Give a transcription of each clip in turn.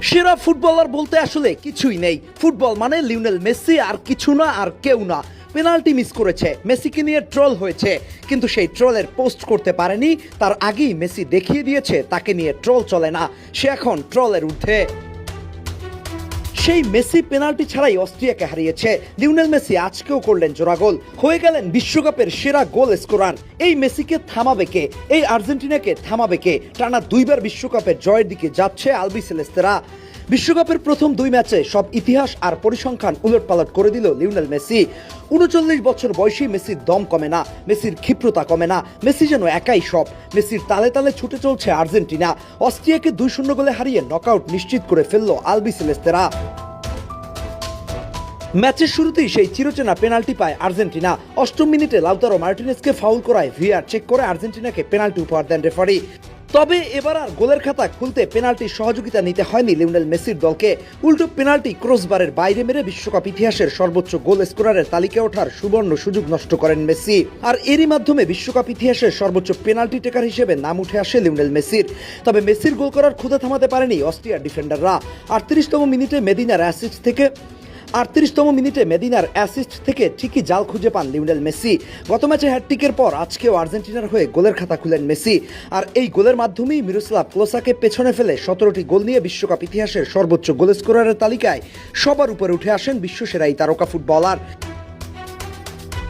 সেরা ফুটবলার বলতে আসলে কিছুই নেই। ফুটবল মানে লিওনেল মেসি, আর কিছু না, আর কেউ না। পেনাল্টি মিস করেছে, মেসিকে নিয়ে ট্রল হয়েছে, কিন্তু সেই ট্রলের পোস্ট করতে পারেনি। তার আগেই মেসি দেখিয়ে দিয়েছে তাকে নিয়ে ট্রল চলে না, সে এখন ট্রলের ঊর্ধ্বে। সেই মেসি পেনাল্টি ছাড়াই অস্ট্রিয়াকে হারিয়েছে। লিওনেল মেসি আজকেও করলেন জোড়া গোল, হয়ে গেলেন বিশ্বকাপের সেরা গোল স্কোরার। এই মেসিকে থামাবে কে? এই আর্জেন্টিনাকে থামাবে কে? টানা দুইবার বিশ্বকাপের জয়ের দিকে যাচ্ছে আলবিসেলেস্তেরা। বিশ্বকাপের প্রথম দুই ম্যাচে সব ইতিহাস আর পরিসংখ্যান উলটপালট করে দিল লিওনেল মেসি। ৩৯ বছর বয়সী মেসির দম কমে না, মেসির ক্ষিপ্রতা কমে না, মেসি যেন একাই সব। মেসির তালে তালে ছুটে চলছে আর্জেন্টিনা। অস্ট্রিয়াকে ২-০ গোলে হারিয়ে নকআউট নিশ্চিত করে ফেলল আলবিসেলেস্তেরা। ম্যাচের শুরুতেই সেই চিরচেনা পেনাল্টি পায় আর্জেন্টিনা। ৮ম মিনিটে লাউতারো মার্টিনেজকে ফাউল করায় ভিআর চেক করে আর্জেন্টিনাকে পেনাল্টি উপহার দেন রেফারি। তবে এবার আর গোলের খাতা খুলতে পেনাল্টির সহযোগিতা নিতে হয়নি লিওনেল মেসির দলকে। উল্টো পেনাল্টি ক্রসবারের বাইরে মেরে বিশ্বকাপ ইতিহাসের সর্বোচ্চ গোল স্কোরারের তালিকায় ওঠার সুবর্ণ সুযোগ নষ্ট করেন মেসি। আর এরই মাধ্যমে বিশ্বকাপ ইতিহাসের সর্বোচ্চ পেনাল্টি টেকার হিসেবে নাম উঠে আসে লিওনেল মেসির। তবে মেসির গোল করার ক্ষুধা থামাতে পারেনি অস্ট্রিয়ার ডিফেন্ডাররা। 38তম মিনিটে মেদিনার অ্যাসিস্ট থেকে ঠিকই জাল খুঁজে পান লিওনেল মেসি। গত ম্যাচে হ্যাটট্রিকের পর আজকেও আর্জেন্টিনার হয়ে গোলের খাতা খুলেন মেসি। আর এই গোলের মাধ্যমেই মিরোস্লাভ ক্লোসাকে পেছনে ফেলে 17টি গোল নিয়ে বিশ্বকাপ ইতিহাসের সর্বোচ্চ গোল স্কোরারের তালিকায় সবার উপরে উঠে আসেন বিশ্বসেরা এই তারকা ফুটবলার।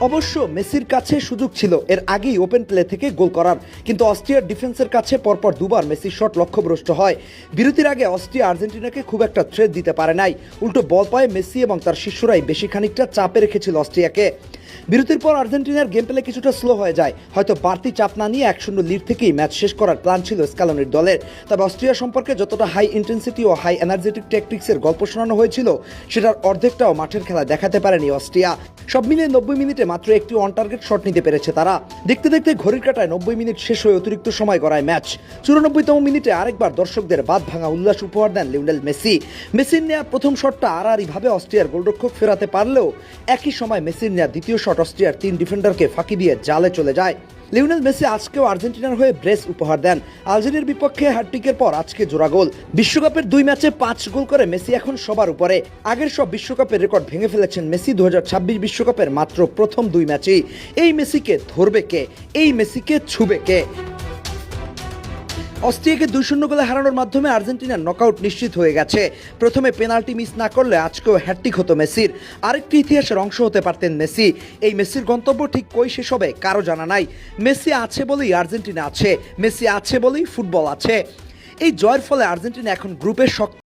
অবশ্য মেসির কাছে সুযোগ ছিল এর আগেই ওপেন প্লে থেকে গোল করার, কিন্তু অস্ট্রিয়ার ডিফেন্সের কাছে পরপর দুবার মেসির শট লক্ষ্যভ্রষ্ট হয়। বিরতির আগে অস্ট্রিয়া আর্জেন্টিনাকে খুব একটা থ্রেট দিতে পারে নাই। উল্টো বল পায় মেসি এবং তার শিষ্যরাই বেশি খানিকটা চাপে রেখেছিল অস্ট্রিয়াকে। বিরতির পর আর্জেন্টিনার গেম প্লে কিছুটা স্লো হয়ে যায়। হয়তো বাড়তি চাপ না নিয়ে ১-০ লিড থেকেই ম্যাচ শেষ করার প্ল্যান ছিল স্ক্যালোনির দলের। তবে অস্ট্রিয়া সম্পর্কে যতটা হাই ইন্টেন্সিটি ও হাই এনার্জেটিক ট্যাকটিক্সের গল্প শোনানো হয়েছিল, সেটার অর্ধেকটাও মাঠের খেলায় দেখাতে পারেনি অস্ট্রিয়া। সব মিলিয়ে ৯০ মিনিটে মাত্র একটি অন টার্গেট শট নিতে পেরেছে তারা। দেখতে দেখতে ঘড়ির কাঁটায় ৯০ মিনিট শেষ হয়ে অতিরিক্ত সময় গড়ায় ম্যাচ। ৯৪তম মিনিটে আরেকবার দর্শকদের বাদ ভাঙা উল্লাস উপহার দেন লিওনেল মেসি। মেসির নেয়া প্রথম শটটা আড়াআড়িভাবে অস্ট্রিয়ার গোলরক্ষক ফেরাতে পারলেও একই সময় মেসির নেয়া দ্বিতীয় শট অস্ট্রিয়ার ৩ ডিফেন্ডারকে ফাঁকি দিয়ে জালে চলে যায়। লিওনেল মেসি আজকেও আর্জেন্টিনার হয়ে ব্রেস উপহার দেন। আলজেরিয়ার বিপক্ষে হ্যাটট্রিকের পর আজকে জোড়া গোল। বিশ্বকাপের ২ ম্যাচে ৫ গোল করে মেসি এখন সবার উপরে। আগের সব বিশ্বকাপের রেকর্ড ভেঙে ফেলেছেন মেসি ২০২৬ বিশ্বকাপের মাত্র প্রথম ২ ম্যাচেই। এই মেসিকে ধরবে কে? এই মেসিকে ছুবে কে? অস্ট্রিয়াকে ২-০ গোলে হারানোর মাধ্যমে আর্জেন্টিনার নকআউট নিশ্চিত হয়ে গেছে। প্রথমে পেনাল্টি মিস না করলে আজকেও হ্যাটট্রিক হতো মেসির। আরেকটি ইতিহাসের অংশ হতে পারতেন মেসি। এই মেসির গন্তব্য ঠিক কই শেষ হবে কারো জানা নাই। মেসি আছে বলেই আর্জেন্টিনা আছে, মেসি আছে বলেই ফুটবল আছে। এই জয়ের ফলে আর্জেন্টিনা এখন গ্রুপের শক্ত